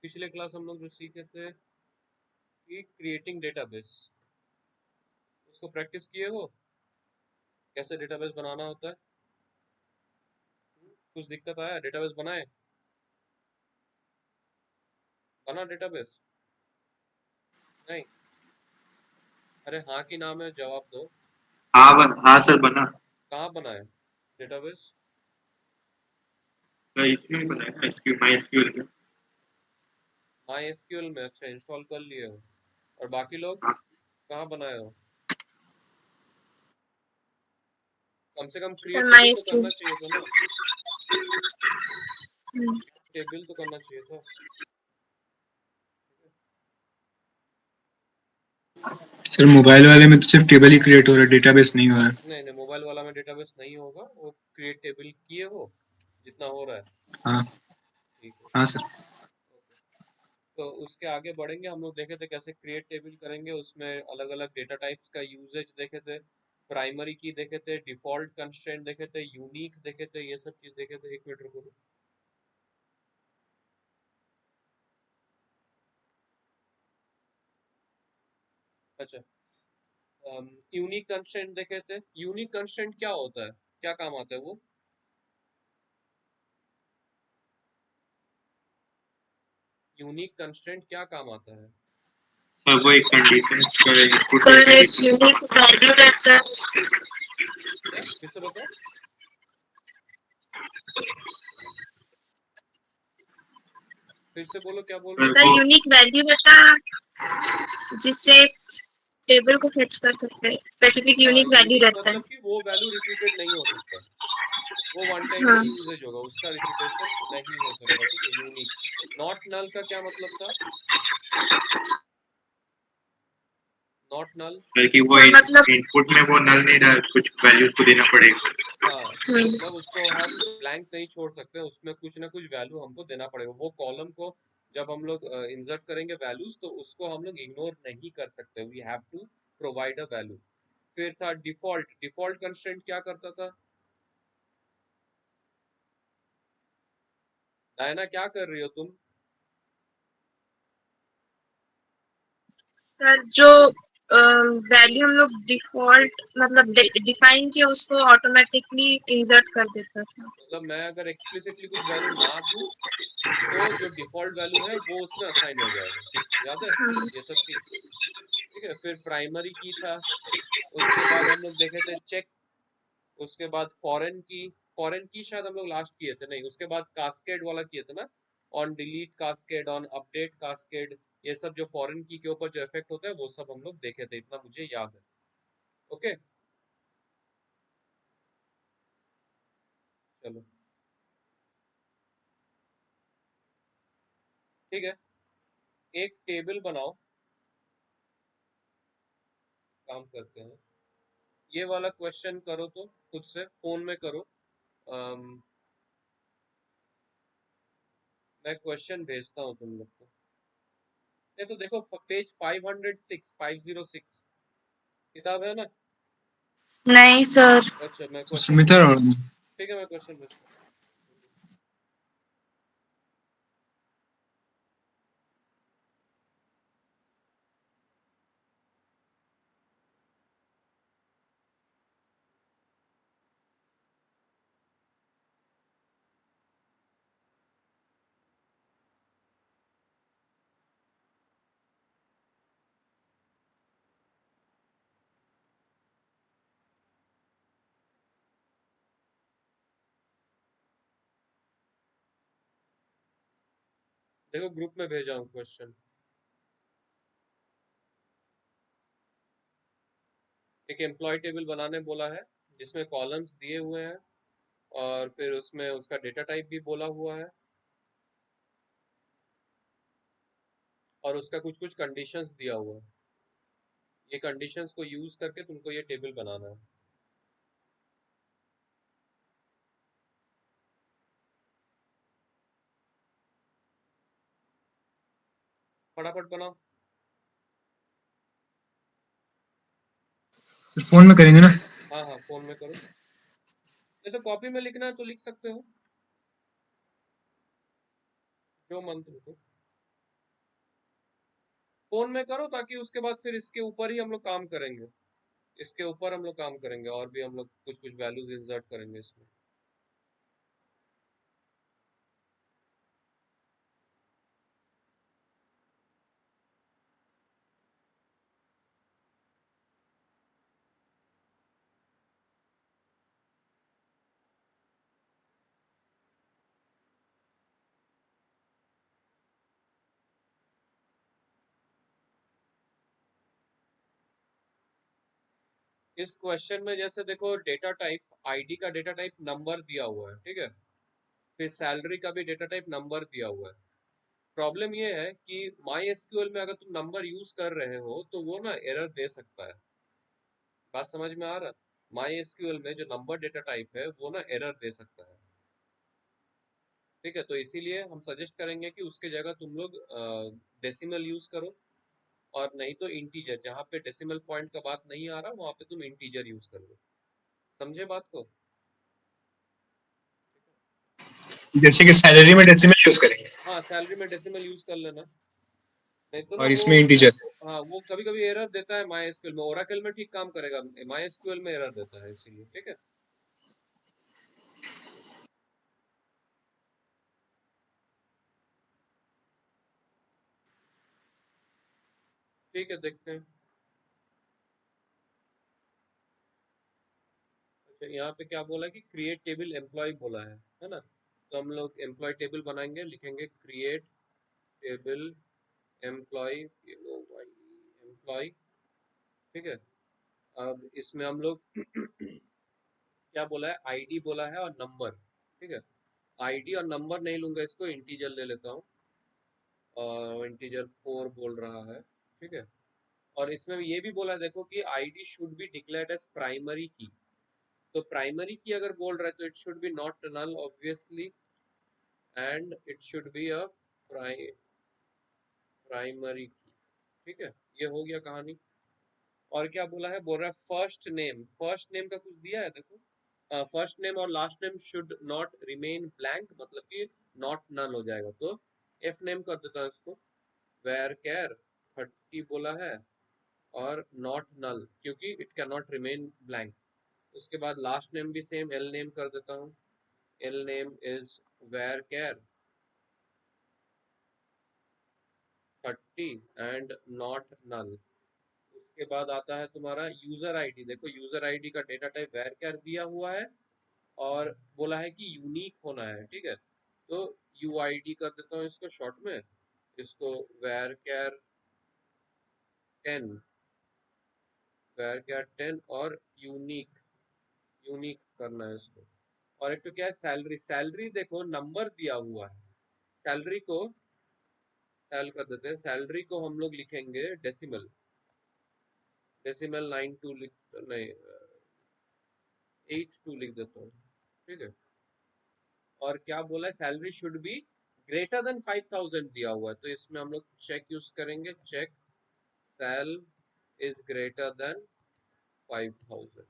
पिछले क्लास हम लोग जो सीखे थे कि क्रिएटिंग डेटाबेस, उसको प्रैक्टिस किए हो? कैसे डेटाबेस बनाना होता है? कुछ दिक्कत आया? डेटाबेस बनाए? बना डेटाबेस? नहीं? अरे हाँ की नाम है, जवाब दो। हाँ सर बना। कहाँ बनाए डेटाबेस? इसमें बनाया माई एसक्यूएल में। माई एसक्यूएल में? अच्छा, इंस्टॉल कर लिए हो। और बाकी लोग हाँ कहाँ बनाए हो? कम से कम सर क्रिएट टेबल माई तो एसक्यूएल। करना चाहिए था ना। टेबल तो करना चाहिए था। सर मोबाइल वाले में तो सिर्फ टेबल ही क्रिएट हो रहा है, डेटाबेस नहीं हो रहा है। नहीं नहीं, मोबाइल वाला में डेटाबेस नहीं होगा, वो क्रिएट टेबल किए हो जितना हो रहा है? हाँ ठीक है। हाँ सर। ओके, तो उसके आगे बढ़ेंगे। हम लोग देखे थे कैसे क्रिएट टेबल करेंगे, उसमें अलग अलग डेटा टाइप्स का यूजेज देखे थे, प्राइमरी की देखे थे, डिफॉल्ट कंस्ट्रेंट देखे थे, यूनिक देखे थे, ये सब चीज देखे थे। 1 मिनट रुको। अच्छा, यूनिक कंस्ट्रेंट देखे थे। यूनिक कंस्ट्रेंट क्या होता है, क्या काम आता है वो? यूनिक कंस्ट्रेंट क्या काम आता है? सर वो एक कंडीशन का इनपुट सर एक देता है। यूनिक वैल्यू रहता है। क्या, फिर से बताओ। फिर से बोलो, क्या बोल रहे सर हो? सर वो यूनिक वैल्यू रहता है जिससे टेबल को फेच कर सकते हैं। स्पेसिफिक हाँ, यूनिक वैल्यू यूनिक रहता है। मतलब कि वो वैल्यू रिपीटेड नहीं हो सकता, वो वन टाइम हाँ यूजेज होगा, उसका रिपीटेशन नहीं हो सकता। ठीक है, यूनिक। नॉट नल का क्या मतलब था? Not null? बल्कि वो सर मतलब इनपुट में वो नल नहीं रहा, कुछ वैल्यूज को देना पड़ेगा। हाँ, मतलब उसको हम ब्लैंक नहीं छोड़ सकते, उसमें कुछ ना कुछ वैल्यू हमको देना पड़ेगा। वो कॉलम को जब हम लोग इंसर्ट करेंगे वैल्यूज, तो उसको हम लोग इग्नोर नहीं कर सकते, we have to provide a value. फिर था डिफॉल्ट। डिफॉल्ट कंस्ट्रेंट क्या करता था? डायना, क्या कर रही हो तुम? सर जो वैल्यू हम लोग डिफॉल्ट मतलब डिफाइन किया उसको ऑटोमेटिकली इंसर्ट कर देता था। मतलब मैं अगर एक्सप्लिसिटली कुछ वैल्यू ना दूं, तो जो डिफॉल्ट वैल्यू है वो उसमें असाइन हो जाएगा। याद है हाँ ये सब चीज? ठीक है, फिर प्राइमरी की था। उसके बाद हम लोग देखे थे चेक। उसके बाद फॉरेन की। फॉरेन की शायद हम लोग लास्ट किए थे, नहीं उसके बाद कास्केड वाला किए थे ना। On delete cascade, on update cascade, ये सब जो फॉरेन की के ऊपर जो इफेक्ट होता है वो सब हम लोग देखे थे, इतना मुझे याद है। ओके, चलो ठीक है। एक टेबल बनाओ, काम करते हैं। ये वाला क्वेश्चन करो तो खुद से फोन में करो। अम, मैं क्वेश्चन भेजता हूँ तुम लोग को। ये तो देखो, पेज 506, 506 किताब है ना? नहीं सर। अच्छा, मैं क्वेश्चन सुमिता भेजता हूँ। और ठीक है, मैं क्वेश्चन भेजता हूँ। देखो, ग्रुप में भेजा हूँ क्वेश्चन। एक एम्प्लॉय टेबल बनाने बोला है, जिसमें कॉलम्स दिए हुए हैं, और फिर उसमें उसका डेटा टाइप भी बोला हुआ है, और उसका कुछ कुछ कंडीशंस दिया हुआ है। ये कंडीशंस को यूज करके तुमको ये टेबल बनाना है। फटाफट बनाओ। फोन में करेंगे ना। हाँ हाँ, फोन में करो। नहीं तो कॉपी में लिखना है तो लिख सकते हो, जो मन तुमको। फोन में करो, ताकि उसके बाद फिर इसके ऊपर ही हम लोग काम करेंगे, इसके ऊपर हम लोग काम करेंगे, और भी हम लोग कुछ कुछ वैल्यूज इंसर्ट करेंगे इसमें। इस क्वेश्चन में जैसे देखो, डेटा टाइप आईडी का डेटा टाइप नंबर दिया हुआ है, ठीक है। फिर सैलरी का भी डेटा टाइप नंबर दिया हुआ है। प्रॉब्लम ये है कि माई एसक्यूएल में अगर तुम नंबर यूज कर रहे हो तो वो ना एरर दे सकता है। बात समझ में आ रहा है? माई एसक्यूएल में जो नंबर डेटा टाइप है वो ना एरर दे सकता है, ठीक है। तो इसीलिए हम सजेस्ट करेंगे कि उसके जगह तुम लोग डेसिमल यूज करो, और नहीं तो इंटीजर, जहाँ पे डेसिमल पॉइंट का बात नहीं आ रहा वहां पे तुम इंटीजर यूज कर लो। समझे बात को? जैसे कि सैलरी में डेसिमल यूज करेंगे हाँ, सैलरी में डेसिमल यूज कर लेना, नहीं तो ना और वो, इसमें इंटीजर। हाँ वो कभी कभी एरर देता है माई एसक्यूएल में। ओरेकल में ठीक काम करेगा, माई एसक्यूएल में एरर देता है, इसीलिए, ठीक है। ठीक है, देखते हैं। अच्छा, यहाँ पे क्या बोला है कि क्रिएट टेबल एम्प्लॉय बोला है ना। तो हम लोग एम्प्लॉय टेबल बनाएंगे, लिखेंगे क्रिएट टेबल एम्प्लॉय, एम्प्लॉय, ठीक है। अब इसमें हम लोग क्या बोला है, आईडी बोला है और नंबर, ठीक है। आईडी और नंबर नहीं लूंगा, इसको इंटीजर ले लेता हूँ, और इंटीजर 4 बोल रहा है, ठीक है। और इसमें ये भी बोला है, देखो कि ID should be declared as primary key. तो प्राइमरी की अगर बोल रहा है तो it should be not null obviously, and it should be a primary key, ठीक है। ये हो गया कहानी। और क्या बोला है, बोल रहा है फर्स्ट नेम, फर्स्ट नेम का कुछ दिया है देखो, फर्स्ट नेम और last name should not remain blank, मतलब कि नॉट नल हो जाएगा। तो एफ नेम कर देता है इसको, वेर कैर 30 बोला है, और नॉट नल, क्योंकि it can not remain blank. उसके बाद लास्ट नेम भी सेम एल नेम कर देता हूँ, L name is varchar 30 and not null. उसके बाद आता है तुम्हारा यूजर आईडी। देखो यूजर आईडी का डेटा टाइप varchar दिया हुआ है, और बोला है कि यूनिक होना है, ठीक है। तो यूआईडी कर देता हूँ इसको शॉर्ट में, इसको varchar 10, varchar 10, और यूनिक, यूनिक करना है इसको। और एक तो क्या है, सैलरी, सैलरी देखो नंबर दिया हुआ है, सैलरी को सेल कर देते हैं, सैलरी को हम लोग लिखेंगे डेसिमल, डेसिमल 92 लिख, नहीं 82 लिख देता हूँ, ठीक है। और क्या बोला है, salary should be greater than 5000 दिया हुआ है, तो इसमें हम लोग चेक यूज करेंगे, check sal is greater than 5000।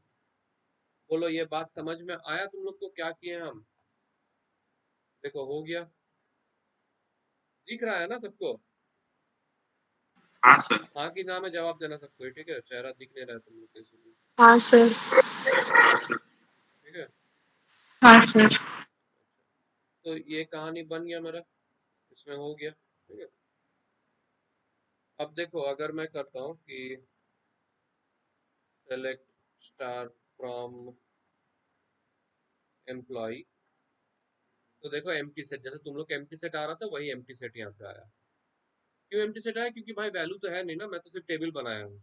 बोलो ये बात समझ में आया तुम लोग को, क्या किए हम? देखो हो गया, दिख रहा है ना सबको? हाँ सर। हाँ कि ना में जवाब देना सबको, ठीक है। चेहरा दिख नहीं रहा है तुम लोग को इसलिए, हाँ सर। ठीक है। हाँ सर। तो ये कहानी बन गया मेरा, इसमें हो गया, ठीक है। अब देखो अगर मैं करता हूँ कि सेलेक्ट स्टार फ्रॉम एम्प्लॉय, तो देखो एम्प्टी सेट, जैसे तुम लोग का एम्प्टी सेट आ रहा था वही एम्प्टी सेट यहाँ पे आया। क्यों एम्प्टी सेट आया? क्योंकि भाई वैल्यू तो है नहीं ना, मैं तो सिर्फ टेबल बनाया हूँ।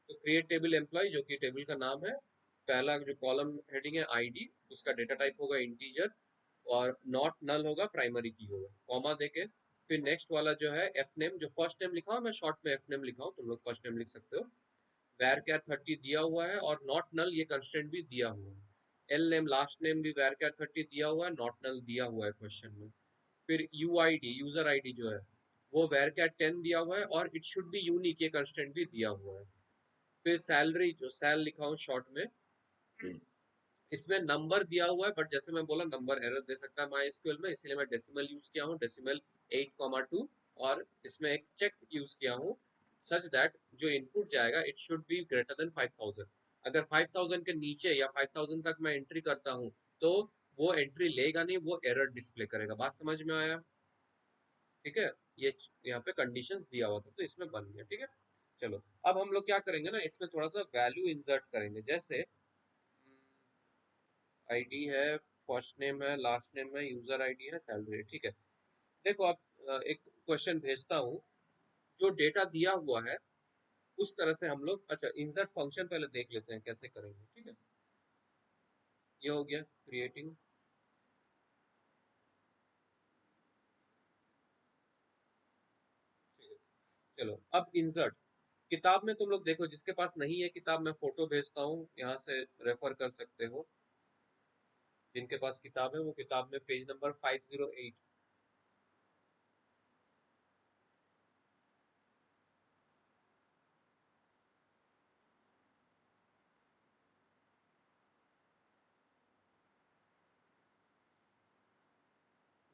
तो क्रिएट टेबल एम्प्लॉय, जो कि टेबल का नाम है, पहला जो कॉलम हेडिंग है आईडी, उसका डेटा टाइप होगा इंटीजर, और नॉट नल होगा, प्राइमरी की होगा, कॉमा देके। फिर नेक्स्ट वाला जो है एफ नेम, जो फर्स्ट नेम लिखा हूँ मैं शॉर्ट में एफ नेम लिखा हूँ, तुम लोग फर्स्ट नेम लिख सकते हो। varchar 30 दिया हुआ है, और नॉट नल ये कंस्टेंट भी दिया हुआ है। एल नेम लास्ट नेम भी varchar 30 दिया हुआ है, नॉट नल दिया हुआ है क्वेश्चन में। फिर यूआईडी यूजर आईडी जो है वो varchar 10 दिया हुआ है, और इट शुड बी यूनिक ये कंस्टेंट भी दिया हुआ है। फिर सैलरी, जो सैल लिखा हूँ शॉर्ट में, इसमें नंबर दिया हुआ है, बट जैसे मैं बोला नंबर एरर दे सकता है माई में, इसलिए मैं डेसिमल यूज किया हूँ, डेसिमल 8,2, और इसमें एक चेक यूज किया हूँ सच दैट जो इनपुट जाएगा it should be greater than 5000। अगर 5000 के नीचे या 5000 तक मैं एंट्री करता हूँ तो वो एंट्री लेगा नहीं, वो एरर डिस्प्ले करेगा। बात समझ में आया? ठीक है, ये यहाँ पे कंडीशंस दिया हुआ था तो इसमें बन गया। ठीक है, चलो अब हम लोग क्या करेंगे ना, इसमें थोड़ा सा वैल्यू इंसर्ट करेंगे। जैसे आईडी है, फर्स्ट नेम है, लास्ट नेम है, यूजर आईडी है, सैलरी। ठीक है, देखो आप एक क्वेश्चन भेजता हूँ, जो डेटा दिया हुआ है उस तरह से हम लोग, अच्छा इंसर्ट फंक्शन पहले देख लेते हैं कैसे करेंगे। ठीक है, ये हो गया क्रिएटिंग। ठीक है, चलो अब इंसर्ट किताब में तुम लोग देखो, जिसके पास नहीं है किताब, मैं फोटो भेजता हूँ, यहाँ से रेफर कर सकते हो। जिनके पास किताब है वो किताब में पेज नंबर 508।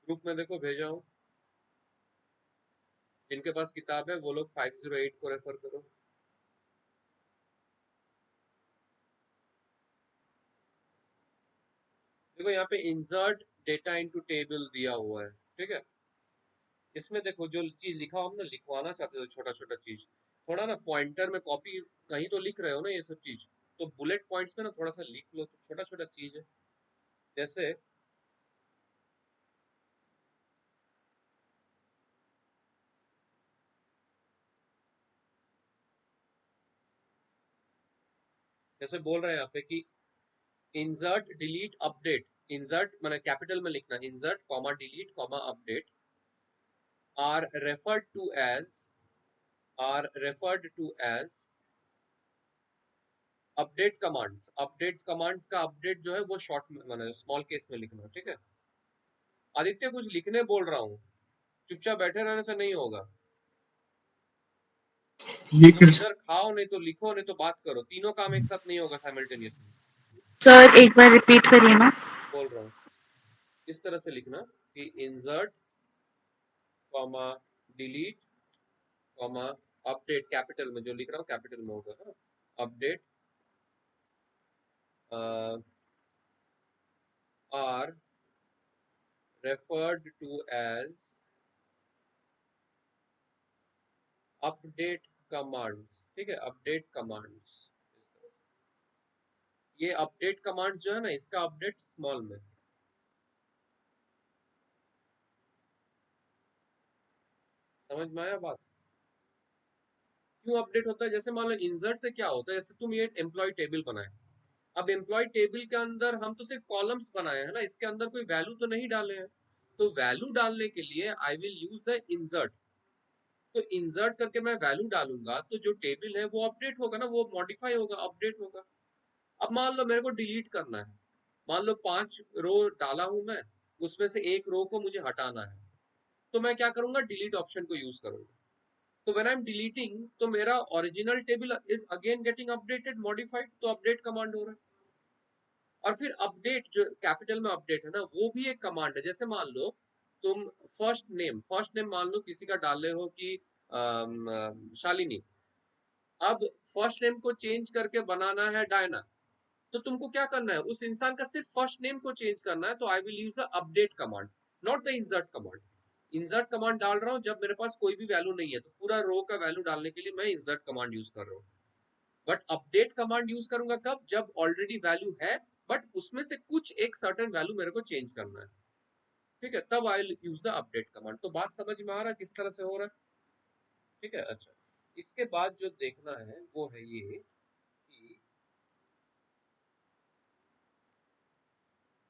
ग्रुप में देखो भेजा हूँ, जिनके पास किताब है वो लोग 508 को रेफर करो। देखो यहाँ पे इंसर्ट डेटा इनटू टेबल दिया हुआ है। ठीक है, इसमें देखो जो चीज लिखा हो, हम ना लिखवाना चाहते हो छोटा छोटा चीज, थोड़ा ना पॉइंटर में कॉपी, कहीं तो लिख रहे हो ना ये सब चीज, तो बुलेट पॉइंट्स में ना थोड़ा सा लिख लो, तो छोटा छोटा चीज है। जैसे जैसे बोल रहे हैं यहाँ पे कि इंसर्ट डिलीट अपडेट, इंसर्ट मैंने कैपिटल में लिखना, insert comma delete comma update are referred to as, are referred to as update commands. Update commands का अपडेट जो है वो शॉर्ट में मैंने स्मॉल केस में लिखना। ठीक है, आदित्य कुछ लिखने बोल रहा हूँ, चुपचाप बैठे रहने से नहीं होगा। ये मतलब कैसे? इधर खाओ नहीं तो लिखो, नहीं तो बात करो, तीनों काम एक साथ नहीं होगा साइमल्टेनियसली। सर एक बार रिपीट करिए ना। बोल रहा हूँ इस तरह से लिखना कि insert comma delete comma update, capital में जो लिख रहा हूँ कैपिटल में होगा, हाँ? Update are referred to as update commands. ठीक है, अपडेट कमांड्स, ये अपडेट कमांड्स जो है ना, इसका अपडेट स्मॉल में। समझ में आया बात? क्यों अपडेट होता है? जैसे मान लो इंसर्ट से क्या होता है, जैसे तुम ये एम्प्लॉय टेबल बनाए, अब एम्प्लॉय टेबल के अंदर हम तो सिर्फ कॉलम्स बनाए हैं ना, इसके अंदर कोई वैल्यू तो नहीं डाले हैं। तो वैल्यू डालने के लिए I will use the insert. तो इंसर्ट करके मैं वैल्यू डालूंगा तो जो टेबल है वो अपडेट होगा ना, वो मॉडिफाई होगा, अपडेट होगा। अब मान लो मेरे को डिलीट करना है, मान लो 5 रो डाला हूं मैं, उसमें से एक रो को मुझे हटाना है, तो मैं क्या करूंगा, डिलीट ऑप्शन को यूज करूंगा। तो व्हेन आई एम डिलीटिंग तो मेरा original table is again getting updated, modified, तो अपडेट कमांड हो रहा है। और फिर अपडेट जो कैपिटल में अपडेट है ना, वो भी एक कमांड है। जैसे मान लो तुम फर्स्ट नेम मान लो किसी का डाल रहे हो कि शालिनी, अब फर्स्ट नेम को चेंज करके बनाना है डायना, तो तुमको क्या करना है, उस इंसान का सिर्फ फर्स्ट नेम को चेंज करना है। तो I will use the update command, not the insert command. Insert command डाल रहा हूं जब मेरे पास कोई भी वैल्यू नहीं है, तो पूरा रो का वैल्यू डालने के लिए मैं इंसर्ट कमांड यूज कर रहा हूँ। बट अपडेट कमांड यूज करूंगा कब, जब ऑलरेडी वैल्यू है बट उसमें से कुछ एक सर्टेन वैल्यू मेरे को चेंज करना है। ठीक है, तब I will use the update command. तो बात समझ में आ रहा है किस तरह से हो रहा है? ठीक है, अच्छा इसके बाद जो देखना है वो है ये कि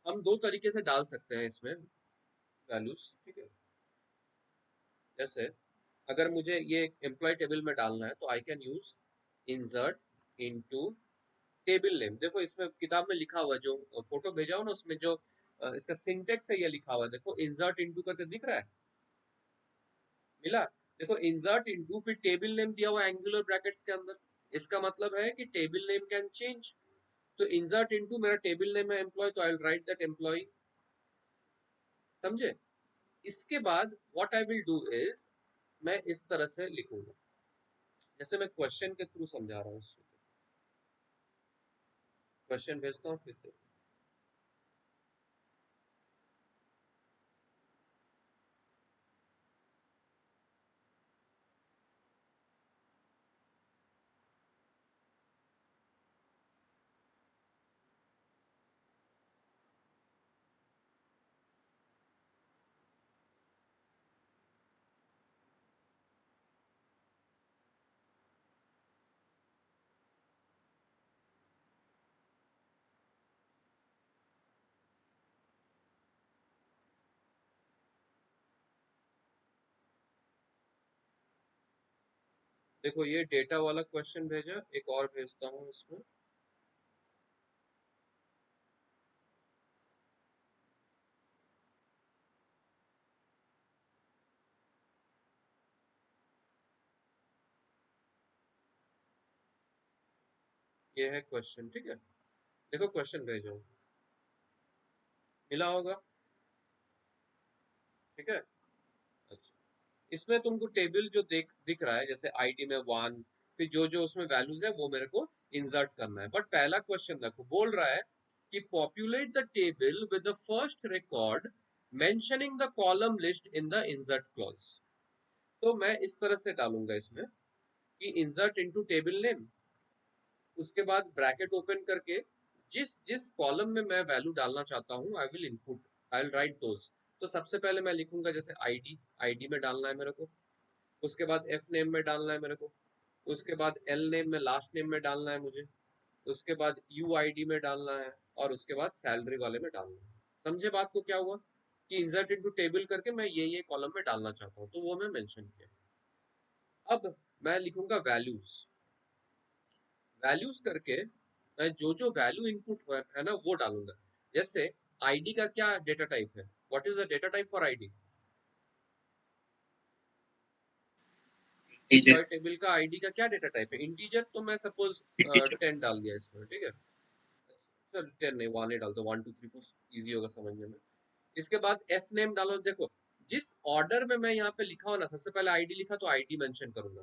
हम दो तरीके से डाल सकते हैं इसमें वैल्यूज। ठीक है, जैसे अगर मुझे ये एम्प्लॉय टेबल में डालना है तो I can use insert into table name. देखो इसमें किताब में लिखा हुआ है, जो फोटो भेजा हो ना उसमें जो इसका सिंटेक्स है ये लिखा हुआ है, देखो इंसर्ट इनटू करके दिख रहा है, मिला? देखो इंसर्ट इनटू, फिर टेबल नेम दिया हुआ एंगुलर ब्रैकेट्स के अंदर, इसका मतलब है कि टेबल नेम कैन चेंज। तो इंसर्ट इनटू मेरा टेबल नेम है एम्प्लॉय, तो I will write that employ. समझे? इसके बाद what I will do is मैं इस तरह से लिखूंगा, जैसे मैं क्वेश्चन के थ्रू समझा रहा हूँ, क्वेश्चन भेजता हूँ फिर देखो ये डेटा वाला क्वेश्चन भेजा, एक और भेजता हूँ इसमें। ये है क्वेश्चन, ठीक है। देखो क्वेश्चन भेजा हूँ, मिला होगा, ठीक है। अच्छा, इसमें तुमको टेबल जो दिख रहा है, जैसे आईडी में 1, फिर जो जो उसमें वैल्यूज है वो मेरे को इंसर्ट करना है। बट पहला क्वेश्चन देखो, बोल रहा है कि populate the table with the first record mentioning the column list in the insert clause. तो मैं इस तरह से डालूंगा इसमें कि इंसर्ट इनटू टेबल नेम, उसके बाद ब्रैकेट ओपन करके जिस जिस कॉलम में मैं वैल्यू डालना चाहता हूँ I will input, I will right those. तो सबसे पहले मैं लिखूंगा जैसे आईडी, आईडी में डालना है मेरे को। उसके बाद एफ नेम में डालना है मेरे को। उसके बाद एल नेम में, लास्ट नेम में डालना है मुझे। उसके बाद यू आई डी में डालना है, और उसके बाद सैलरी वाले में डालना है। समझे बात को क्या हुआ कि इंसर्ट इनटू टेबल करके मैं ये कॉलम में डालना चाहता हूँ, तो वो मैं मेंशन किया। अब मैं लिखूंगा वैल्यूज, वैल्यूज करके मैं जो जो वैल्यू इनपुट है ना वो डालूंगा। जैसे आईडी का क्या डेटा टाइप है, what is the data type for ID? Integer. Employ table का आईडी का क्या डेटा टाइप है? इंटीजर। तो मैं सपोज इंटीजर। 10 डाल दिया इसमें, ठीक है। चल 10 नहीं, 1 ही डाल दो, 1 2 3 4, इजी होगा समझने में। इसके बाद एफ नेम डालो। देखो जिस ऑर्डर में मैं यहाँ पे लिखा हूँ ना, सबसे पहले आईडी लिखा तो आईडी मेंशन करूंगा,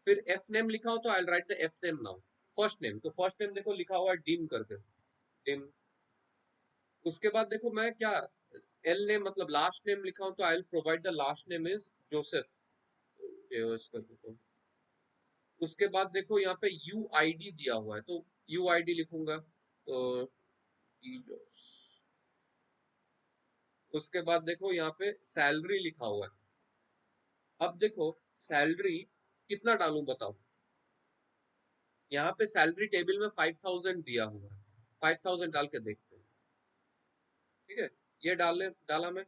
फिर एफ नेम लिखा हो तो I will right the F name now. First name, तो फर्स्ट नेम देखो लिखा हुआ है डिम करके, डिम। उसके बाद देखो मैं क्या, एल नेम मतलब लास्ट नेम लिखा हूं तो I will provide the last name is Joseph, J O S कर देता हूं। उसके बाद देखो यहाँ पे यू आई डी दिया हुआ है तो यू आई डी लिखूंगा, तो जोस। उसके बाद देखो यहाँ पे सैलरी लिखा हुआ है। अब देखो सैलरी कितना डालूं बताओ। यहाँ पे सैलरी टेबल में 5000 दिया हुआ है, 5000 डाल के देखते हैं, ठीक है। ये डाला मैं,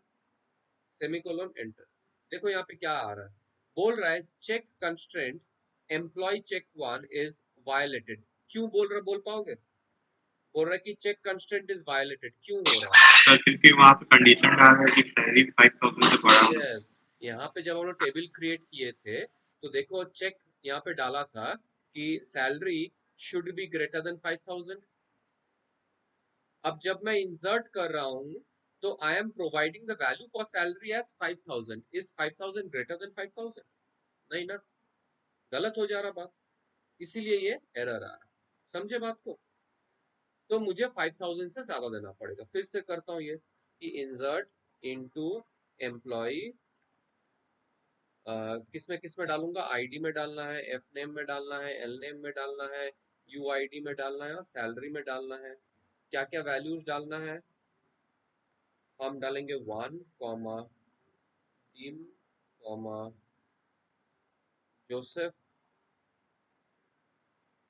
सेमीकोलन एंटर। देखो यहाँ पे क्या आ रहा है, बोल रहा है check constraint employ check 1 is violated. क्यों बोल रहा, बोल पाओगे? बोल रहा है कि चेक कंस्ट्रेंट इज वायलेटेड, क्यों हो रहा है? सर क्योंकि वहाँ पे कंडीशन डाल रहा है कि सैलरी 5000 से बड़ा हो। यस, यहाँ पे जब हम लोग टेबल क्रिएट किए थे तो देखो चेक यहाँ पे डाला था कि salary should be greater than 5000। अब जब मैं इंसर्ट कर रहा हूँ तो I am providing the value for salary as 5000। Is 5000 greater than 5000? नहीं ना, गलत हो जा रहा बात, इसीलिए ये एरर आ रहा है। समझे बात को? तो मुझे 5000 से ज्यादा देना पड़ेगा। फिर से करता हूँ ये कि इंसर्ट इनटू एम्प्लॉय, किस में डालूंगा, आईडी में डालना है, एफ नेम में डालना है, एल नेम में डालना है, यू आई डी में डालना है, और सैलरी में डालना है। क्या क्या वैल्यूज डालना है? हम डालेंगे 1 comma team comma Joseph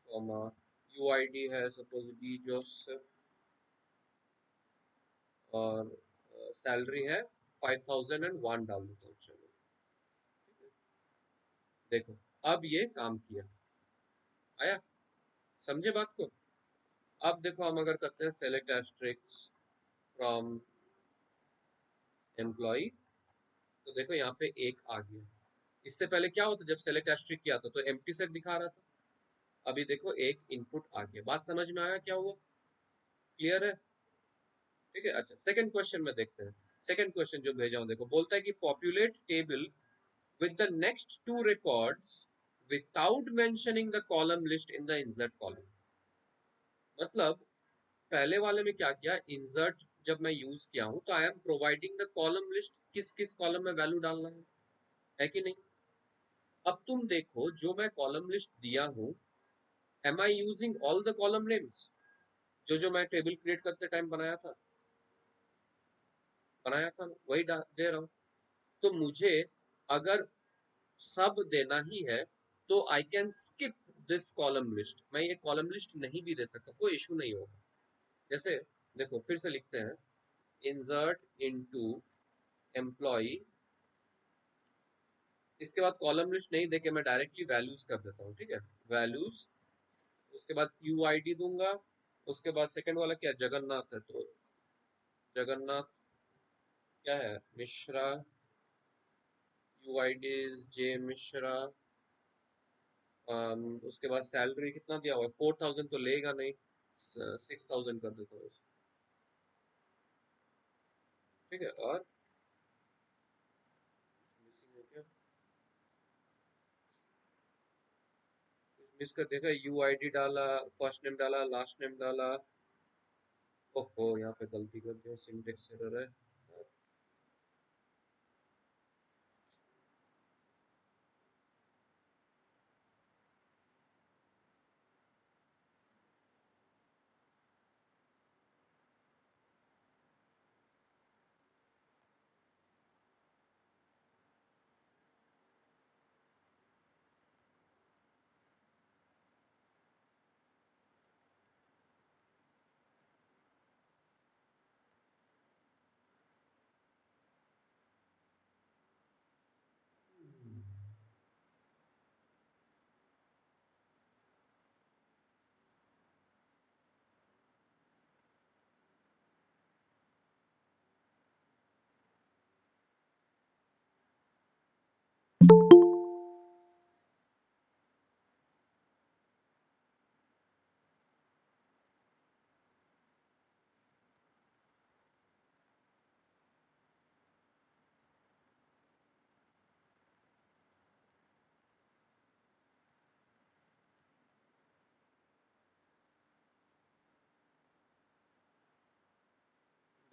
comma you I D है सपोज डी जोसेफ, और सैलरी है 5001 डाल देता हूँ। चलो देखो अब ये काम किया, आया? समझे बात को? अब देखो हम अगर करते हैं सेलेक्ट एस्ट्रिक्स फ्रॉम एम्प्लॉय, तो देखो यहाँ पे एक आ गया। इससे पहले क्या होता, जब सेलेक्ट एस्ट्रिक किया था तो एम्प्टी सेट दिखा रहा था। अभी देखो एक इनपुट आ गया। बात समझ में आया क्या हुआ? क्लियर है? ठीक है। अच्छा सेकंड क्वेश्चन में देखते हैं। सेकंड क्वेश्चन जो भेजा हूं देखो, बोलता है कि populate table with the next two records without mentioning the column list in the insert column. मतलब पहले वाले में क्या किया, insert जब मैं यूज किया हूं तो I am providing the column list, किस किस कॉलम में वैल्यू डालना है कि नहीं। अब तुम देखो जो मैं कॉलम लिस्ट दिया हूं, am I using all the column names जो मैं टेबल क्रिएट करते टाइम बनाया था ना, वही दे रहा हूं। तो मुझे अगर सब देना ही है तो I can skip this column list, मैं ये कॉलम लिस्ट नहीं भी दे सकता, कोई इशू नहीं होगा। जैसे देखो फिर से लिखते हैं, इंसर्ट इनटू एम्प्लॉय, इसके बाद कॉलम लिस्ट नहीं देके मैं डायरेक्टली वैल्यूज कर देता हूँ, ठीक है, वैल्यूज, उसके बाद यूआईडी दूंगा, उसके बाद सेकंड वाला क्या, जगन्नाथ है तो जगन्नाथ क्या है, मिश्रा, यूआईडी जे मिश्रा, उसके बाद सैलरी कितना दिया हुआ है, 4000 तो लेगा नहीं, 6000 कर देता हूँ, ठीक है। और मिस कर देखा, यूआईडी डाला, फर्स्ट नेम डाला, लास्ट नेम डाला, ओहो यहाँ पे गलती कर दिया, सिंटेक्स एरर है।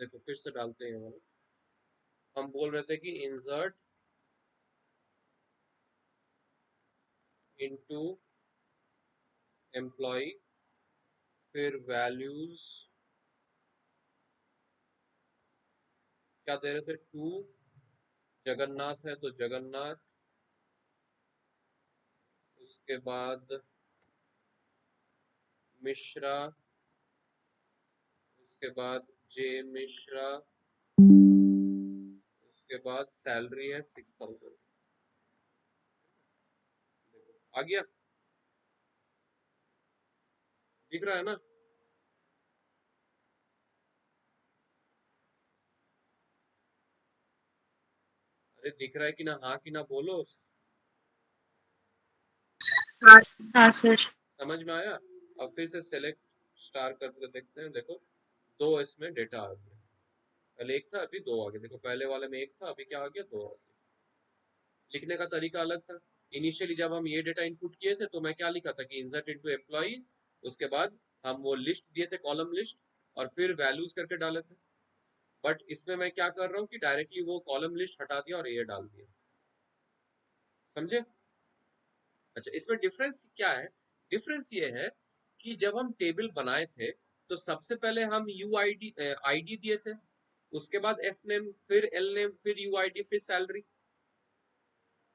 देखो फिर से डालते हैं, हम बोल रहे थे कि इंसर्ट इनटू एम्प्लॉय, फिर वैल्यूज क्या दे रहे थे, टू जगन्नाथ है तो जगन्नाथ, उसके बाद मिश्रा, उसके बाद जे मिश्रा, उसके बाद सैलरी है 6000, आ गया, दिख रहा है ना। अरे दिख रहा है कि ना, हाँ कि ना बोलो, हाँ सर। समझ में आया। अब फिर से सेलेक्ट स्टार करके देखते हैं, देखो दो इसमें डेटा आ गया, पहले एक था अभी दो आ गया, देखो पहले वाले में एक था अभी क्या आ गया, दो आ गया। लिखने का तरीका अलग था, इनिशियली जब हम ये डेटा इनपुट किए थे तो मैं क्या लिखा था कि इंसर्ट इनटू एम्प्लॉय, उसके बाद हम वो लिस्ट दिए थे कॉलम लिस्ट, और फिर वैल्यूज करके डाले थे। बट इसमें मैं क्या कर रहा हूँ कि डायरेक्टली वो कॉलम लिस्ट हटा दिया और ये डाल दिया, समझे। अच्छा इसमें डिफरेंस क्या है, डिफरेंस ये है कि जब हम टेबल बनाए थे तो सबसे पहले हम यूआईडी आईडी दिए थे, उसके बाद एफ नेम, फिर एल नेम, फिर यूआईडी, फिर सैलरी।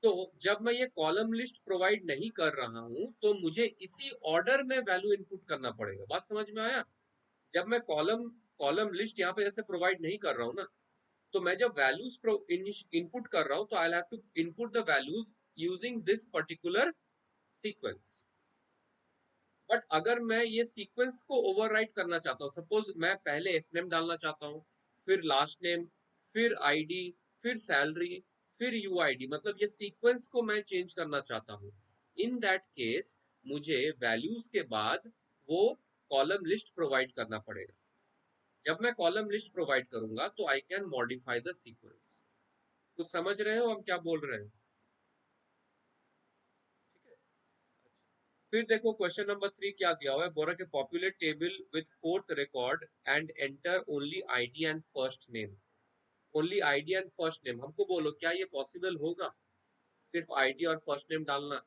तो जब मैं ये कॉलम लिस्ट प्रोवाइड नहीं कर रहा हूं तो मुझे इसी ऑर्डर में वैल्यू इनपुट करना पड़ेगा, बात समझ में आया। जब मैं कॉलम कॉलम लिस्ट यहाँ पे जैसे प्रोवाइड नहीं कर रहा हूँ ना, तो मैं जब वैल्यूज इनपुट कर रहा हूँ तो I have to input the values using this particular sequence. But अगर मैं ये सीक्वेंस को ओवरराइट करना चाहता हूँ, सपोज मैं पहले एफ नेम डालना चाहता हूँ, फिर लास्ट नेम, फिर आईडी, फिर सैलरी, फिर यूआईडी, मतलब ये सीक्वेंस को मैं चेंज करना चाहता हूँ, इन दैट केस मुझे वैल्यूज के बाद वो कॉलम लिस्ट प्रोवाइड करना पड़ेगा। जब मैं कॉलम लिस्ट प्रोवाइड करूंगा तो I can modify the sequence. कुछ समझ रहे हो हम क्या बोल रहे हैं, ठीक है। फिर देखो क्वेश्चन नंबर 3 क्या दिया हुआ है, बोला कि populate table with fourth record and enter only ID and first name. Only ID and first name, हमको बोलो क्या ये पॉसिबल होगा सिर्फ आईडी और फर्स्ट नेम डालना?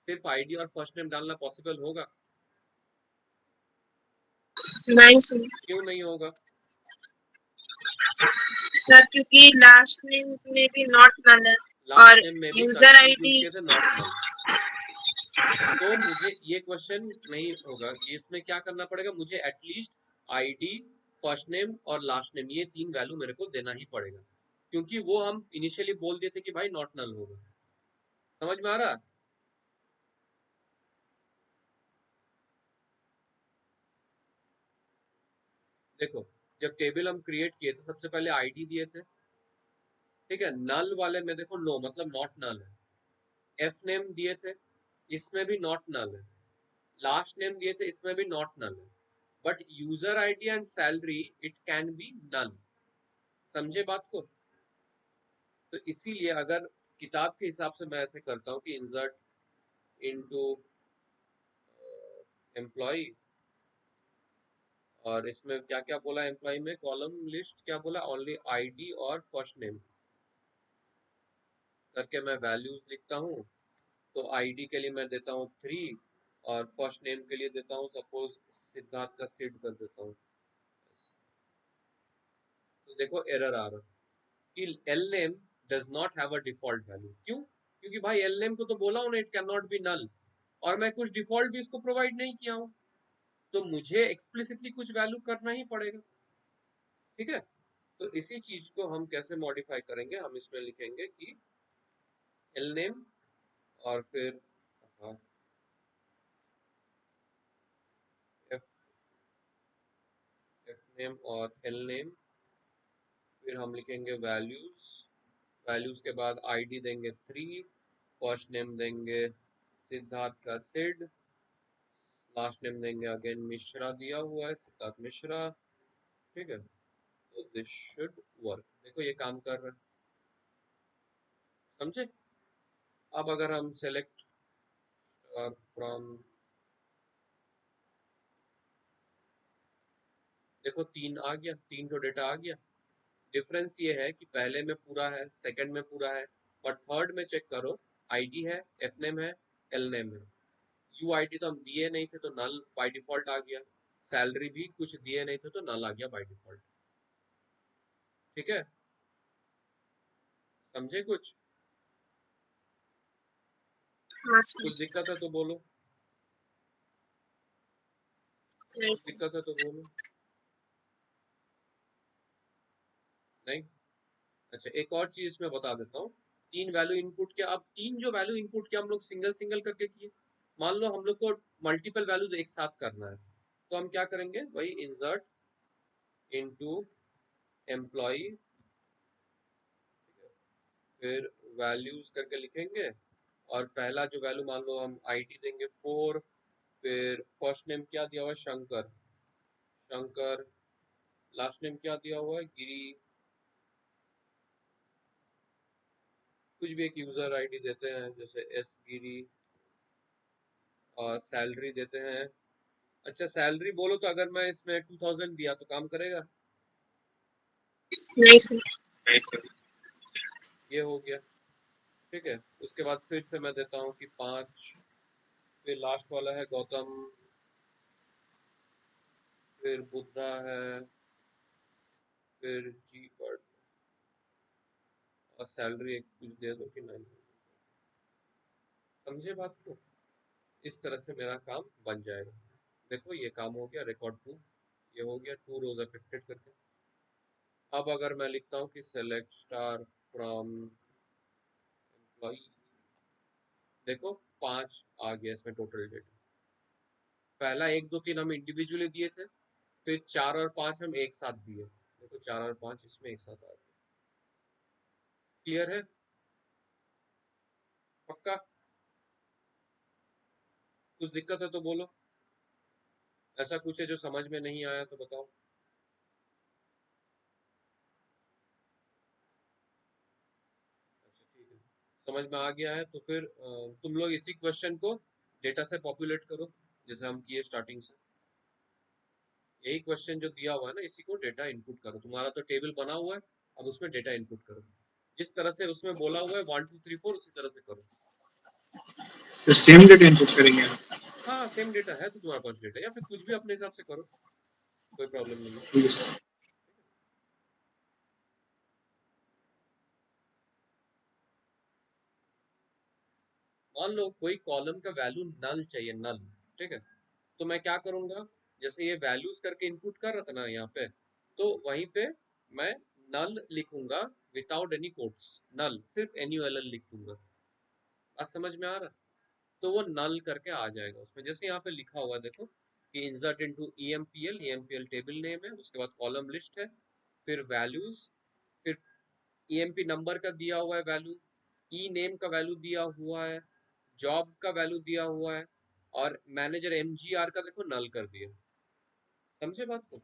सिर्फ आईडी और फर्स्ट नेम डालना पॉसिबल होगा? नहीं सर। क्यों नहीं होगा? सर क्योंकि लास्ट नेम में भी नॉट नल है लास्ट और नेम में भी यूजर कंडीशन यूज आईडी। किए थे नॉट नल। तो मुझे ये क्वेश्चन नहीं होगा, इसमें क्या करना पड़ेगा, मुझे एटलीस्ट आईडी, फर्स्ट नेम और लास्ट नेम ये 3 वैल्यू मेरे को देना ही पड़ेगा, क्योंकि वो हम इनिशियली बोल दिए थे कि भाई नॉट नल होगा। समझ में आ रहा? देखो जब टेबल हम क्रिएट किए थे सबसे पहले आईडी दिए थे, ठीक है, नल वाले में देखो नो मतलब नॉट नल है। एफ नेम दिए थे, इसमें भी नॉट नल है। लास्ट नेम दिए थे, इसमें भी नॉट नल है। But user ID and salary it can be null. समझे बात को? तो इसीलिए अगर किताब के हिसाब से मैं ऐसे करता हूँ कि इंसर्ट इनटू एम्प्लॉय, और इसमें क्या क्या बोला एम्प्लॉय में, कॉलम लिस्ट क्या बोला, ओनली आईडी और फर्स्ट नेम करके मैं वैल्यूज लिखता हूँ। तो आईडी के लिए मैं देता हूँ 3 और फर्स्ट नेम के लिए देता हूँ सपोज सिद्धार्थ का सिड कर देता हूँ। तो देखो एरर आ रहा कि L name does not have a default value. क्यों? क्योंकि भाई एल नेम को तो बोला हूँ ना it can not be null, और मैं कुछ डिफॉल्ट भी इसको प्रोवाइड नहीं किया हूँ, तो मुझे एक्सप्लिसिटली कुछ वैल्यू करना ही पड़ेगा। ठीक है, तो इसी चीज को हम कैसे मॉडिफाई करेंगे, हम इसमें लिखेंगे कि एल नेम और फिर एफ नेम और एल नेम, फिर हम लिखेंगे वैल्यूज, वैल्यूज के बाद आईडी देंगे 3, फर्स्ट नेम देंगे सिद्धार्थ का सिड, लास्ट नेम देंगे अगेन मिश्रा दिया हुआ है सिद्धार्थ मिश्रा। ठीक है, तो दिस शुड वर्क। देखो ये काम कर रहा है, समझे? अब अगर हम सेलेक्ट फ्रॉम, देखो 3 आ गया, 3 तो डेटा आ गया। डिफरेंस ये है कि पहले में पूरा है, सेकंड में पूरा है, और थर्ड में चेक करो आईडी है, एफ नेम है, एल नेम है। यू आई डी तो हम दिए नहीं थे तो नल बाय डिफॉल्ट आ गया, सैलरी भी कुछ दिए नहीं थे तो नल आ गया बाय डिफॉल्ट। ठीक है, समझे कुछ? हाँ सर। कुछ दिक्कत है तो बोलो, नहीं कुछ सर। दिक्कत है तो बोलो। नहीं? अच्छा एक और चीज इसमें बता देता हूँ, 3 वैल्यू इनपुट के, अब 3 जो वैल्यू इनपुट के हम लोग सिंगल सिंगल करके किए, मान लो हम लोग को मल्टीपल वैल्यूज एक साथ करना है, तो हम क्या करेंगे, वही इंसर्ट इनटू एम्प्लॉय, फिर वैल्यूज करके लिखेंगे, और पहला जो वैल्यू मान लो हम आईडी देंगे 4, फिर फर्स्ट नेम क्या दिया हुआ है शंकर, शंकर, लास्ट नेम क्या दिया हुआ है गिरी, कुछ भी एक यूजर आईडी देते हैं जैसे एस गिरी, और सैलरी देते हैं। अच्छा सैलरी बोलो तो अगर मैं इसमें 2000 दिया तो काम करेगा? नहीं सर। ये हो गया। ठीक है, उसके बाद फिर से मैं देता हूँ कि 5, फिर लास्ट वाला है गौतम, फिर बुद्धा है, फिर जी बर्ड, और सैलरी एक कुछ दे दो कि नहीं। समझे बात को? इस तरह से मेरा काम बन जाएगा। देखो ये काम हो गया, रिकॉर्ड 2 ये हो गया, 2 रोज अफेक्टेड करके। अब अगर मैं लिखता हूँ कि सेलेक्ट स्टार फ्रॉम एम्प्लॉय, देखो 5 आ गया इसमें टोटल डेटा। पहला 1 2 3 हम इंडिविजुअली दिए थे, फिर 4 और 5 हम एक साथ दिए, देखो 4 और 5 इसमें एक साथ आ गए। क्लियर है? पक्का? कुछ दिक्कत है तो बोलो, ऐसा कुछ है जो समझ में नहीं आया तो बताओ। अच्छा ठीक है, समझ में आ गया है? तो फिर तुम लोग इसी क्वेश्चन को डेटा से पॉपुलेट करो जैसे हम किए स्टार्टिंग से। यही क्वेश्चन जो दिया हुआ है ना, इसी को डेटा इनपुट करो। तुम्हारा तो टेबल बना हुआ है, अब उसमें डेटा इनपुट करो। जिस तरह से उसमें बोला हुआ है 1 2 3 4 उसी तरह से करो। तो सेम डेटा इनपुट करेंगे हम। हाँ, सेम डेटा है तो तुम्हारे पास डेटा, या फिर कुछ भी अपने हिसाब से करो, कोई प्रॉब्लम नहीं है। ठीक है सर। मान लो कोई कॉलम का वैल्यू नल चाहिए, नल, ठीक है। तो मैं क्या करूंगा, जैसे ये वैल्यूज करके इनपुट कर रहा था ना यहाँ पे, तो वहीं पे मैं नल लिखूंगा विदाउट एनी कोट्स, नल सिर्फ NULL लिख दूंगा। बात समझ में आ रहा है? तो वो नल करके आ जाएगा उसमें। जैसे यहाँ पे लिखा हुआ है देखो कि insert into EMPL table name है, उसके बाद कॉलम लिस्ट है, फिर वैल्यूज, फिर EMP नंबर का दिया हुआ है वैल्यू, ई नेम का वैल्यू दिया हुआ है, जॉब का वैल्यू दिया हुआ है, और मैनेजर MGR का देखो नल कर दिया। समझे बात को?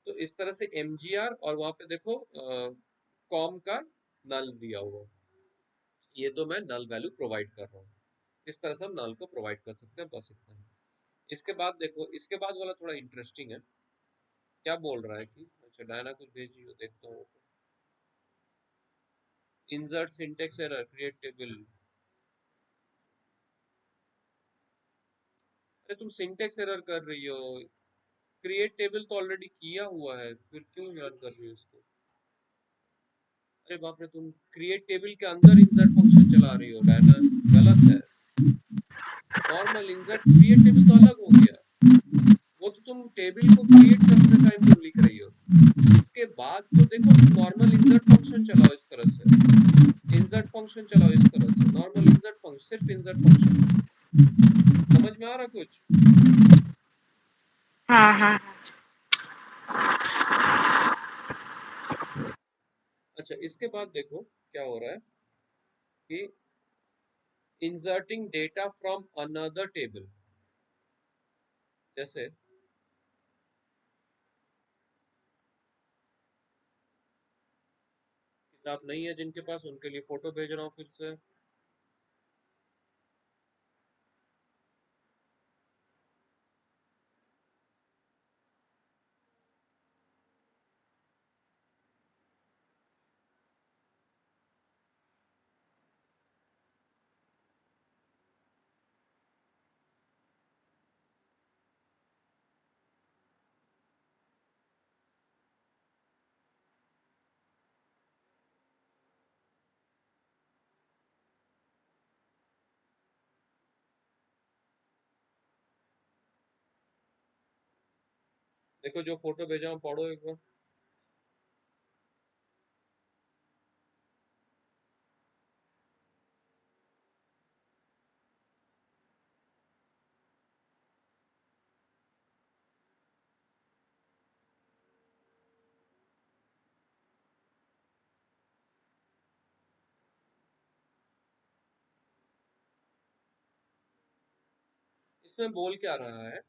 तो इस तरह से MGR और वहां पे देखो कॉम का नल दिया हुआ है। ये तो मैं नल वैल्यू प्रोवाइड कर रहा हूँ। इस तरह से हम नल को प्रोवाइड कर सकते हैं, बस इतना ही। इसके बाद देखो, इसके बाद वाला थोड़ा इंटरेस्टिंग है। क्या बोल रहा है कि, अच्छा डायना कुछ भेजी हो, देखता हूँ। Insert syntax error create table. अरे तुम सिंटेक्स एरर कर रही हो, क्रिएट टेबल तो ऑलरेडी किया हुआ है, फिर क्यों रन कर रही हो इसको? अरे बाप रे, तुम क्रिएट टेबल के अंदर इंसर्ट फंक्शन चला रही हो डायना, गलत है। नॉर्मल इंसर्ट क्रिएट टेबल तो अलग हो गया, वो तो तुम टेबल को क्रिएट करते टाइम तुम लिख रही हो। इसके बाद तो देखो तुम नॉर्मल इंसर्ट फंक्शन चलाओ इस तरह से, इंसर्ट फंक्शन चलाओ इस तरह से, नॉर्मल इंसर्ट फंक्शन, सिर्फ इंसर्ट फंक्शन। समझ में आ रहा कुछ? हाँ हाँ। अच्छा, इसके बाद देखो क्या हो रहा है कि inserting data from another table. जैसे किताब नहीं है जिनके पास, उनके लिए फोटो भेज रहा हूँ फिर से। देखो जो फोटो भेजा हूँ, पढ़ो एक बार। इसमें बोल क्या रहा है,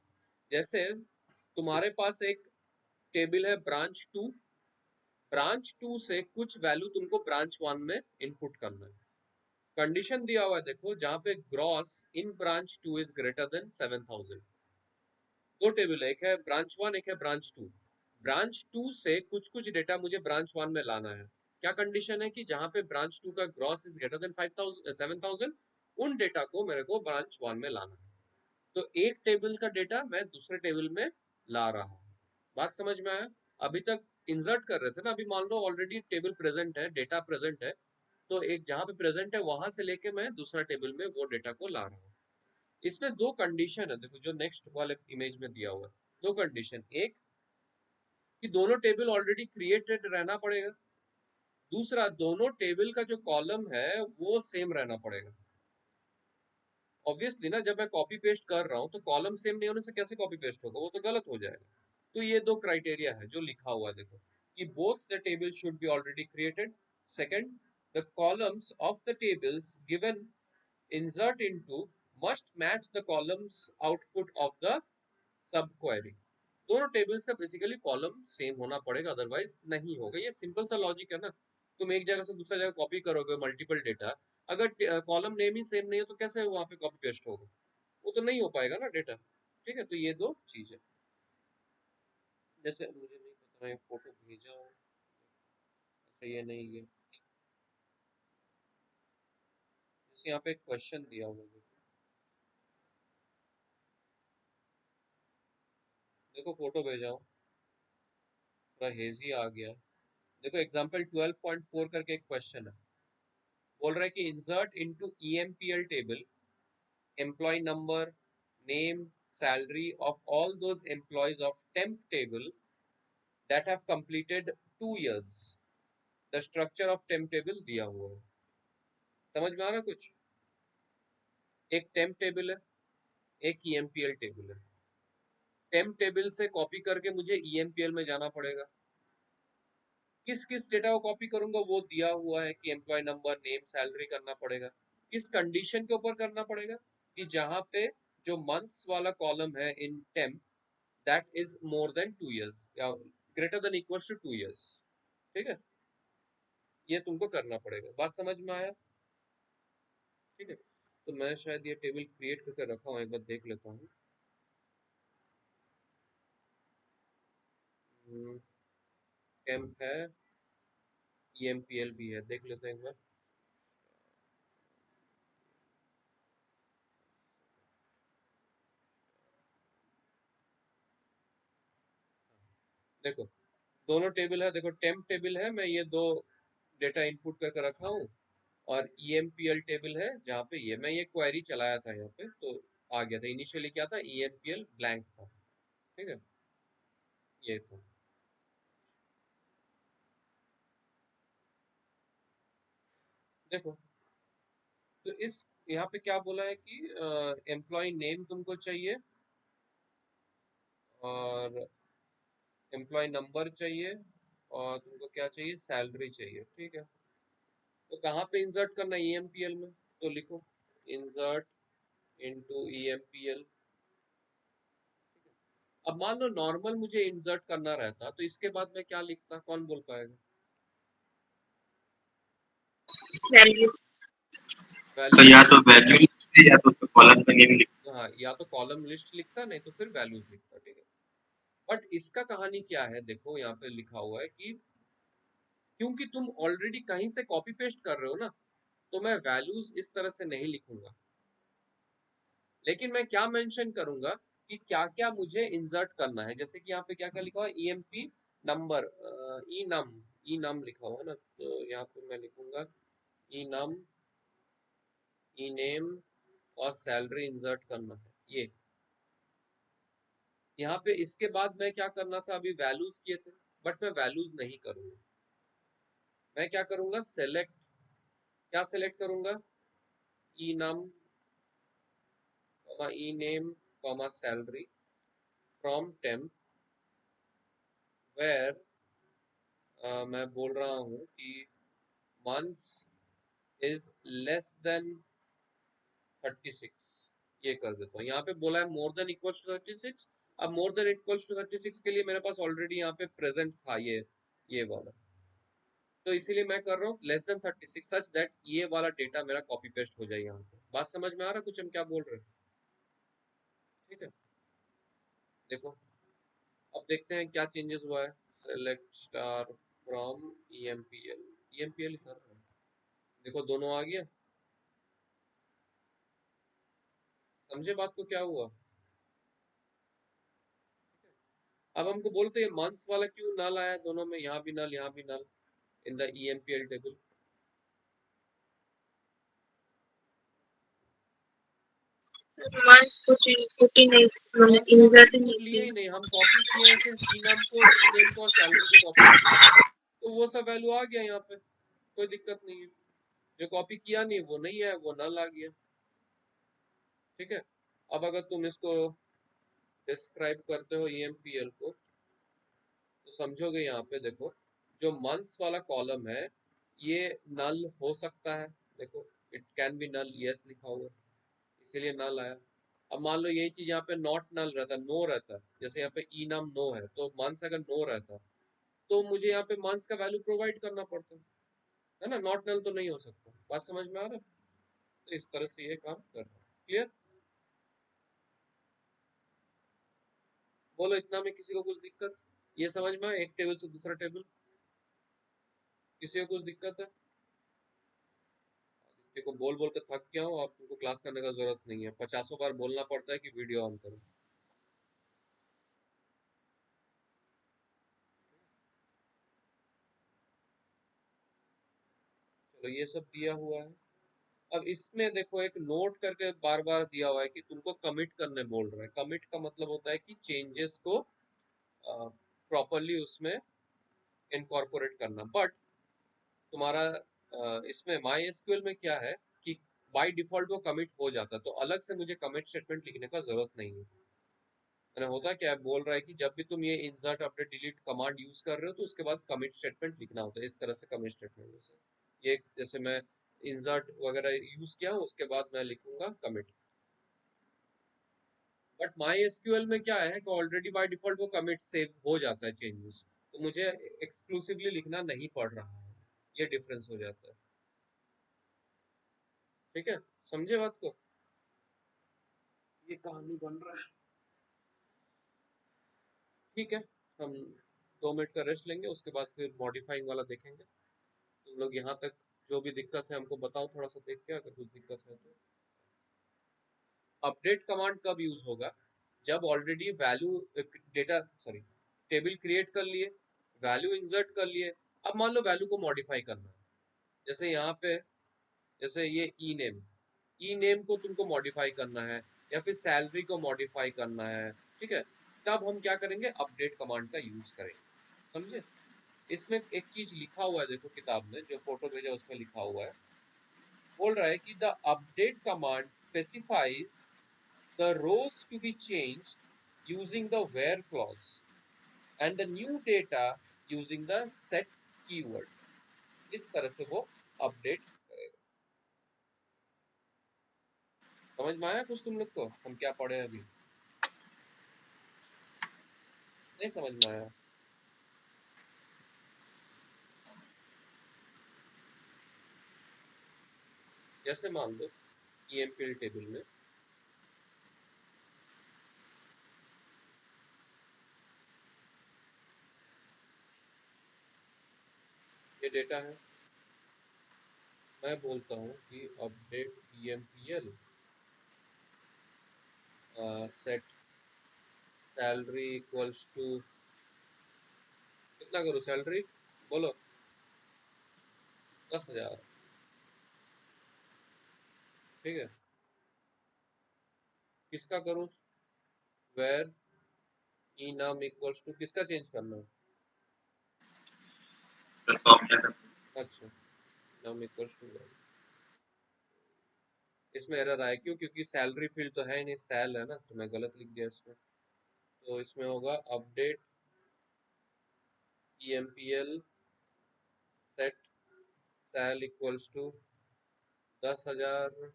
जैसे तुम्हारे पास एक टेबल है ब्रांच 2, ब्रांच 2 से कुछ वैल्यू तुमको ब्रांच 1 में इनपुट करना है। कंडीशन दिया हुआ है देखो, जहां पे gross in branch 2 is greater then 7000। दो टेबल है, एक है ब्रांच 1, एक है ब्रांच 2। ब्रांच 2 से कुछ कुछ डेटा मुझे ब्रांच 1 में लाना है। क्या कंडीशन है कि जहां पे ब्रांच 2 का ग्रॉस इज ग्रेटर देन 7000, उन डेटा को मेरे को ब्रांच 1 में लाना है। तो एक टेबल का डेटा मैं दूसरे टेबल में ला रहा हूँ। बात समझ में आया? अभी तक इंसर्ट कर रहे थे ना, अभी मान लो ऑलरेडी टेबल प्रेजेंट है, डेटा प्रेजेंट है, तो एक जहां पे प्रेजेंट है वहां से लेके मैं दूसरा टेबल में वो डेटा को ला रहा हूँ। इसमें दो कंडीशन है देखो, जो नेक्स्ट वाले इमेज में दिया हुआ है। दो कंडीशन, एक कि दोनों टेबल ऑलरेडी क्रिएटेड रहना पड़ेगा, दूसरा दोनों टेबल का जो कॉलम है वो सेम रहना पड़ेगा। ऑब्वियसली ना, जब मैं कॉपी पेस्ट कर रहा हूँ तो कॉलम सेम नहीं होने से कैसे कॉपी पेस्ट होगा, वो तो गलत हो जाएगा। तो ये दो क्राइटेरिया है जो लिखा हुआ है देखो, कि both the table should be already created, second the columns of the tables given insert into must match the columns output of the सब क्वेरी। दोनों टेबल्स का बेसिकली कॉलम सेम होना पड़ेगा, अदरवाइज नहीं होगा। ये सिंपल सा लॉजिक है ना, तुम एक जगह से दूसरा जगह कॉपी करोगे मल्टीपल डेटा, अगर कॉलम नेम ही सेम नहीं है तो कैसे वहां पे कॉपी पेस्ट होगा? वो तो नहीं हो पाएगा ना डेटा। ठीक है, तो ये दो चीज है। जैसे मुझे नहीं पता, ये फोटो भेजा हो, अच्छा ये नहीं, ये जैसे यहाँ पे एक क्वेश्चन दिया हुआ है, देखो फोटो भेजा हो, थोड़ा हेजी आ गया। देखो एग्जांपल 12.4 करके एक क्वेश्चन है, बोल रहा है कि insert into EMPL table employ number, name, salary of all those employees of temp table that have completed 2 years। The structure of temp table दिया हुआ है। समझ में आ रहा है कुछ? एक टेम्प टेबल है, एक ईएमपीएल टेबल है। टेम्प टेबल से कॉपी करके मुझे ईएमपीएल में जाना पड़ेगा। किस किस डेटा को कॉपी करूंगा वो दिया हुआ है कि एम्प्लॉय नंबर, नेम, सैलरी करना पड़ेगा। किस कंडीशन के ऊपर करना पड़ेगा? कि जहां पे जो मंथ्स वाला कॉलम है in temp that is more than 2 years या greater than equal to 2 years। ठीक है, ये तुमको करना पड़ेगा। बात समझ में आया? ठीक है, तो मैं शायद ये टेबल क्रिएट करके रखा हूँ, एक बार देख लेता हूँ। टेम्प है, ईएमपीएल भी है, देख लेते हैं एक बार। देखो दोनों टेबल है, देखो टेम्प टेबल है, मैं ये दो डेटा इनपुट करके रखा हूँ, और ईएमपीएल टेबल है जहाँ पे ये मैं ये क्वेरी चलाया था यहाँ पे, तो आ गया था। इनिशियली क्या था, ईएमपीएल ब्लैंक था। ठीक है, ये था। देखो तो इस यहाँ पे क्या बोला है कि एम्प्लॉय नेम तुमको चाहिए और एम्प्लॉय नंबर चाहिए और तुमको क्या चाहिए, सैलरी चाहिए। ठीक है, तो कहाँ पे इंसर्ट करना है ईएमपीएल में, तो लिखो इंसर्ट इनटू ईएमपीएल। अब मान लो नॉर्मल मुझे इंसर्ट करना रहता तो इसके बाद मैं क्या लिखता, कौन बोल पाएगा? वैल्यूज। तो वैल्यूज या लिख, तो वैल्यू लिखते या तो कॉलम का नेम लिखते। हाँ या तो कॉलम लिस्ट लिखता, नहीं तो फिर वैल्यूज लिखता। ठीक है, बट इसका कहानी क्या है, देखो यहाँ पे लिखा हुआ है कि क्योंकि तुम ऑलरेडी कहीं से कॉपी पेस्ट कर रहे हो ना, तो मैं वैल्यूज इस तरह से नहीं लिखूंगा, लेकिन मैं क्या मेंशन करूंगा कि क्या क्या मुझे इंसर्ट करना है। जैसे कि यहाँ पे क्या क्या लिखा हुआ है, ईएमपी नंबर, ई नम लिखा हुआ है ना, तो यहाँ पे मैं लिखूंगा ई नम, ई नेम और सैलरी इंसर्ट करना है ये यहाँ पे। इसके बाद मैं क्या करना था, अभी वैल्यूज किए थे, बट मैं वैल्यूज नहीं करूंगा। मैं क्या करूंगा, सेलेक्ट, क्या सेलेक्ट करूंगा, ई नम, E name, salary from temp where मैं बोल रहा हूँ कि मंथ्स इज लेस देन 36। ये कर देता हूँ। यहाँ पे बोला है मोर देन इक्वल्स टू 36। अब मोर देन इक्वल्स टू 36 के लिए मेरे पास ऑलरेडी यहाँ पे प्रेजेंट था ये वाला, तो इसीलिए मैं कर रहा हूँ लेस देन 36 सच दैट ये वाला डेटा मेरा कॉपी पेस्ट हो जाए यहाँ पे। बात समझ में आ रहा है कुछ हम क्या बोल रहे हैं? ठीक है, देखो अब देखते हैं क्या चेंजेस हुआ है। Select star from EMPL, EMPL sir, देखो दोनों आ गया। समझे बात को क्या हुआ? अब हमको बोलते हैं मंथ्स वाला क्यों नल आया, दोनों में, यहाँ भी नल यहाँ भी null in the EMPL table. Months कुछ इनपुट ही नहीं, मंथ्स का हमने इंसर्ट ही इनपुट नहीं लिया किया। ही नहीं, हम कॉपी किए हैं सिर्फ ई नाम को, ई नेम को और सैलरी को कॉपी किए, तो वो सब वैल्यू आ गया यहाँ पे, कोई दिक्कत नहीं है। जो कॉपी किया नहीं वो नहीं है, वो नल आ गया। ठीक है, अब अगर तुम इसको डिस्क्राइब करते हो ईएमपीएल को तो समझोगे। यहाँ पे देखो जो मंथ्स वाला कॉलम है ये नल हो सकता है, देखो it can be null, yes लिखा हुआ है, इसीलिए नल आया। अब मान लो यही चीज यहाँ पे नॉट नल रहता, नो रहता, जैसे यहाँ पे ई नाम नो है, तो मंथ्स अगर नो रहता तो मुझे यहाँ पे मंथ्स का वैल्यू प्रोवाइड करना पड़ता। है ना, नॉट नल तो नहीं हो सकता। बात समझ में आ रहा है? तो इस तरह से ये काम कर रहा है। क्लियर? बोलो इतना में किसी को कुछ दिक्कत? ये समझ में आया एक टेबल से दूसरा टेबल? किसी को कुछ दिक्कत है? देखो बोल बोल के थक गया हूँ, अब तुमको क्लास करने का जरूरत नहीं है, 50 बार बोलना पड़ता है कि वीडियो ऑन करो। चलो ये सब दिया हुआ है। अब इसमें देखो एक नोट करके बार बार दिया हुआ है कि तुमको कमिट करने बोल रहा है। कमिट का मतलब होता है कि चेंजेस को प्रॉपरली उसमें इनकॉर्पोरेट करना। बट तुम्हारा इसमें माई एसक्यूएल में क्या है कि बाय डिफॉल्ट वो कमिट हो जाता है, तो अलग से मुझे कमिट स्टेटमेंट लिखने का जरूरत नहीं है। मैंने होता क्या है, बोल रहा है कि जब भी तुम ये insert update delete command use कर रहे हो तो उसके बाद कमिट स्टेटमेंट लिखना होता है। इस तरह से कमिट स्टेटमेंट जैसे ये, जैसे मैं इंसर्ट वगैरह यूज किया हूँ उसके बाद मैं लिखूंगा कमिट। बट माई एसक्यूएल में क्या है कि ऑलरेडी बाय डिफॉल्ट वो कमिट सेव हो जाता है चेंजेस, तो मुझे एक्सक्लूसिवली लिखना नहीं पड़ रहा है। ये डिफरेंस हो जाता है। ठीक है, समझे बात को? ये कहानी बन रहा है। ठीक है, हम 2 मिनट का रेस्ट लेंगे, उसके बाद फिर मॉडिफाइंग वाला देखेंगे। तुम लोग यहाँ तक जो भी दिक्कत है हमको बताओ, थोड़ा सा देख के अगर कुछ दिक्कत है तो। अपडेट कमांड कब यूज होगा? जब already value data sorry table create कर लिए, वैल्यू इंसर्ट कर लिए, अब मान लो वैल्यू को मॉडिफाई करना है। जैसे यहाँ पे, जैसे ये ई नेम को तुमको मॉडिफाई करना है या फिर सैलरी को मॉडिफाई करना है, ठीक है, तब हम क्या करेंगे, अपडेट कमांड का यूज करेंगे। समझे? इसमें एक चीज लिखा हुआ है, देखो किताब में जो फोटो भेजा उसमें लिखा हुआ है, बोल रहा है कि the update command specifies the rows to be changed using the where clause and the new data using the set keyword। इस तरह से वो अपडेट करेगा। समझ में आया कुछ तुम लोग को हम क्या पढ़े अभी? नहीं समझ में आया? जैसे मान लो EMPL टेबल में ये डेटा है, मैं बोलता हूँ कि update EMPL set salary equals to, कितना करूँ सैलरी? बोलो 10,000। ठीक है, किसका करूँ? Where E name equals to, किसका चेंज करना है? अच्छा, नाम इक्वल्स टू 1। इसमें एरर आया क्यों? क्योंकि सैलरी फील्ड तो है नहीं, सैल है ना, तो मैं गलत लिख दिया इसमें। तो इसमें होगा update EMPL set sal equals to 10,000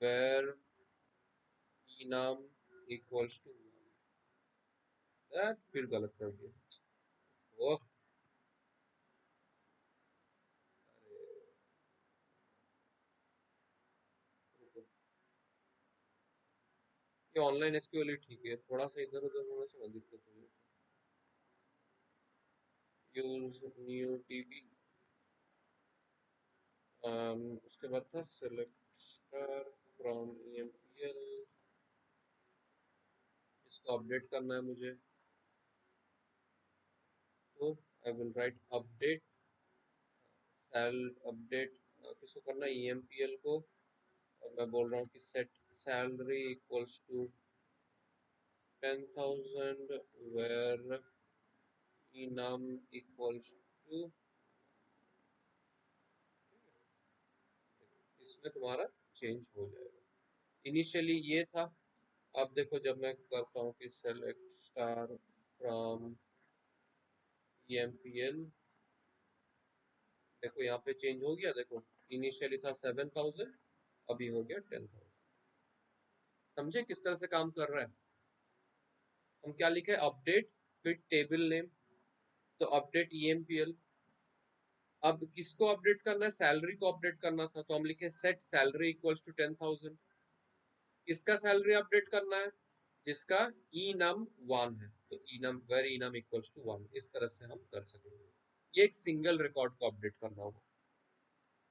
where E name equals to 1। फिर गलत कर दिया। ओह, रुको। ये ऑनलाइन एसक्यूएल ही ठीक है, थोड़ा सा इधर उधर होने से ना दिक्कत हो जाती है। यूज न्यू DB, उसके बाद था सेलेक्ट स्टार फ्रॉम EMPL, इसको अपडेट करना है मुझे, तो I will write update sal update, किसको करना है, EMPL को। और मैं बोल रहा हूँ कि set salary equals to 10,000 where ename equals to, इसमें तुम्हारा चेंज हो जाएगा। इनिशियली ये था, अब देखो जब मैं करता हूँ कि सेलेक्ट स्टार फ्रॉम EMPL, देखो यहाँ पे चेंज हो गया। देखो इनिशियली था 7,000, अभी हो गया 10,000। समझे किस तरह से काम कर रहा है? हम क्या लिखे, अपडेट फिर टेबल नेम, तो अपडेट EMPL। अब किसको अपडेट करना है? सैलरी को अपडेट करना था, तो हम लिखे सेट सैलरी इक्वल्स टू 10,000। किसका सैलरी अपडेट करना है? जिसका enum1 है, तो enum where enum equals to 1, इस तरह से हम कर सकेंगे। ये एक सिंगल रिकॉर्ड को अपडेट करना होगा।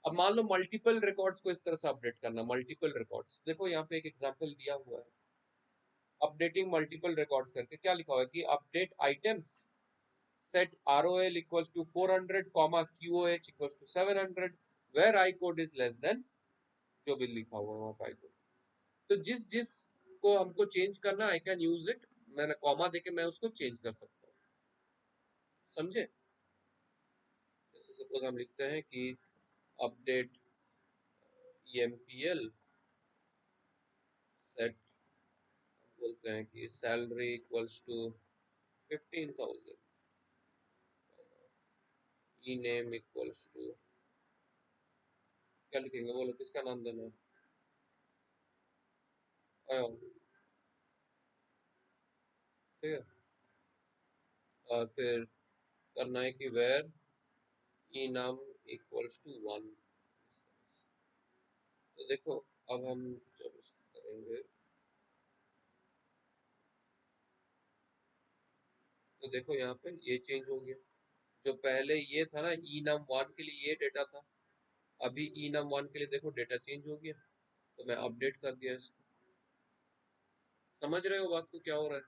अब मान लो मल्टीपल रिकॉर्ड्स को इस तरह से अपडेट करना, मल्टीपल रिकॉर्ड्स। देखो यहाँ पे एक एग्जांपल दिया हुआ है, अपडेटिंग मल्टीपल रिकॉर्ड्स करके। क्या लिखा हुआ है कि update items set ROL equals to 400, QOH equals to 700, where I code is less than जो भी लिखा हुआ है वहाँ पे I code। तो जिस जिस को हमको चेंज करना, I can use it, मैंने कॉमा देके मैं उसको चेंज कर सकता हूँ, समझे? जैसे सपोज हम लिखते हैं कि अपडेट EMPL सेट, बोलते हैं कि salary equals to 15,000, E name equals to, क्या लिखेंगे बोलो, किसका नाम देना है? ठीक है, और फिर करना है कि वेयर enum इक्वल्स टू 1। तो देखो अब हम जब करेंगे तो देखो यहाँ पे ये चेंज हो गया। जो पहले ये था ना enum1 के लिए ये डेटा था, अभी enum1 के लिए देखो डेटा चेंज हो गया, तो मैं अपडेट कर दिया इसको। समझ रहे हो बात को क्या हो रहा है?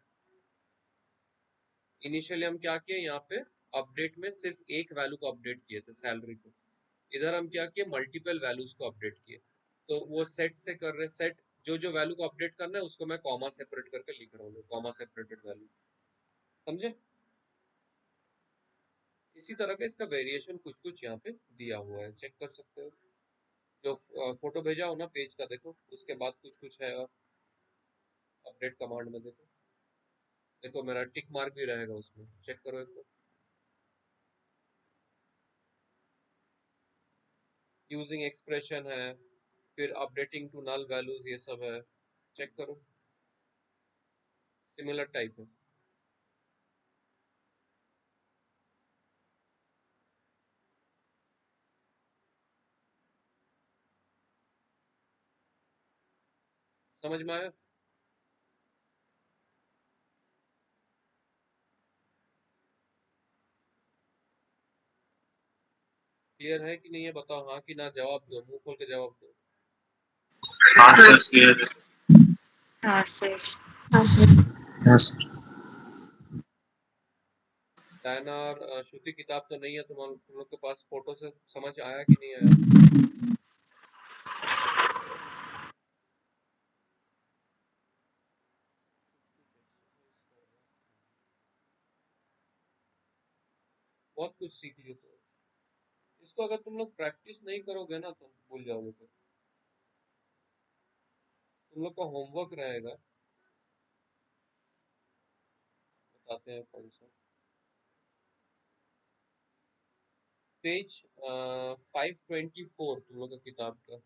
इनिशियली हम क्या किए, यहाँ पे अपडेट में सिर्फ एक वैल्यू को अपडेट किए थे, सैलरी को। इधर हम क्या किए, मल्टीपल वैल्यूज को अपडेट किए। तो वो सेट से कर रहे, सेट जो जो वैल्यू को अपडेट करना है उसको मैं कॉमा सेपरेट करके लिख रहा हूँ, कॉमा सेपरेटेड वैल्यू, समझे? इसी तरह का इसका वेरिएशन कुछ कुछ यहाँ पे दिया हुआ है, चेक कर सकते हो। जो फोटो भेजा हो ना पेज का, देखो उसके बाद कुछ कुछ है, और अपडेट कमांड में देखो, देखो मेरा टिक मार्क भी रहेगा उसमें, चेक करो एक बार। यूजिंग एक्सप्रेशन है, फिर अपडेटिंग टू नल वैल्यूज, ये सब है, चेक करो, सिमिलर टाइप है। समझ में आया? क्लियर है कि नहीं है बताओ, हाँ कि ना, जवाब दो, मुंह खोल के जवाब दो। हाँ सर, क्लियर है। हाँ सर। यस डायना और श्रुति किताब तो नहीं है तुम लोग के पास, फोटो से समझ आया कि नहीं आया? बहुत कुछ सीख लियो तो इसको अगर तुम लोग प्रैक्टिस नहीं करोगे ना तो भूल जाओगे। फिर तुम लोग का होमवर्क रहेगा, बताते हैं कौन सा पेज 524 तुम लोग का किताब का।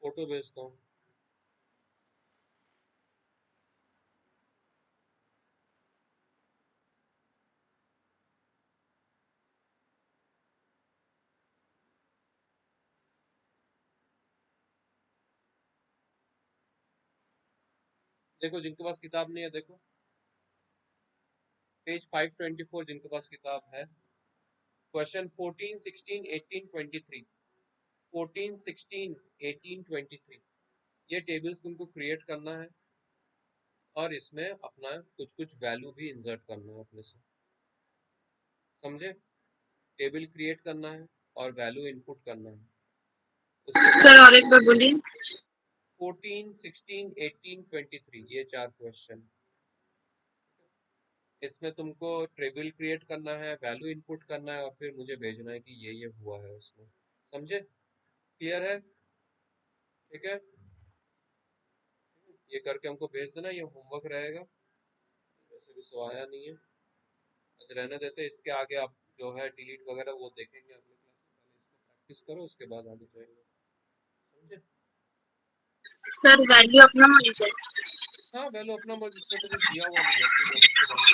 फोटो भेजता हूँ। देखो जिनके पास किताब नहीं है देखो, पेज 524 जिनके पास किताब है, क्वेश्चन 14, 16, 18, 23, 14, 16, 18, 23, ये टेबल्स तुमको क्रिएट करना है और इसमें अपना कुछ कुछ वैल्यू भी इंसर्ट करना है अपने से, समझे? टेबल क्रिएट करना है और वैल्यू इनपुट करना है। उसके सर बाद और एक बार बोलिए। 14, 16, 18, 23 ये 4 क्वेश्चन, इसमें तुमको टेबल क्रिएट करना है, वैल्यू इनपुट करना है और फिर मुझे भेजना है कि ये हुआ है उसमें, समझे? क्लियर है? ठीक है, ये करके हमको भेज देना, ये होमवर्क रहेगा। वैसे भी सो आया नहीं है, आज रहने देते, इसके आगे आप जो है डिलीट वगैरह वो देखेंगे अगले क्लास में, पहले इसको प्रैक्टिस करो उसके बाद आगे जाएंगे, समझे? सर वैल्यू अपना लीजिए। हाँ वैल्यू अपना मर्जी, इसमें तो कुछ दिया हुआ नहीं है, अपनी मर्जी से डालना।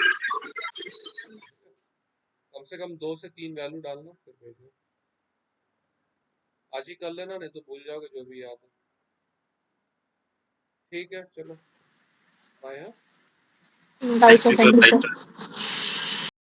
कम से कम 2 से 3 वैल्यू डालना फिर भेजना। आज ही कर लेना, नहीं तो भूल जाओगे जो भी याद है। ठीक है चलो बाय। हाँ bye sir, thank you sir.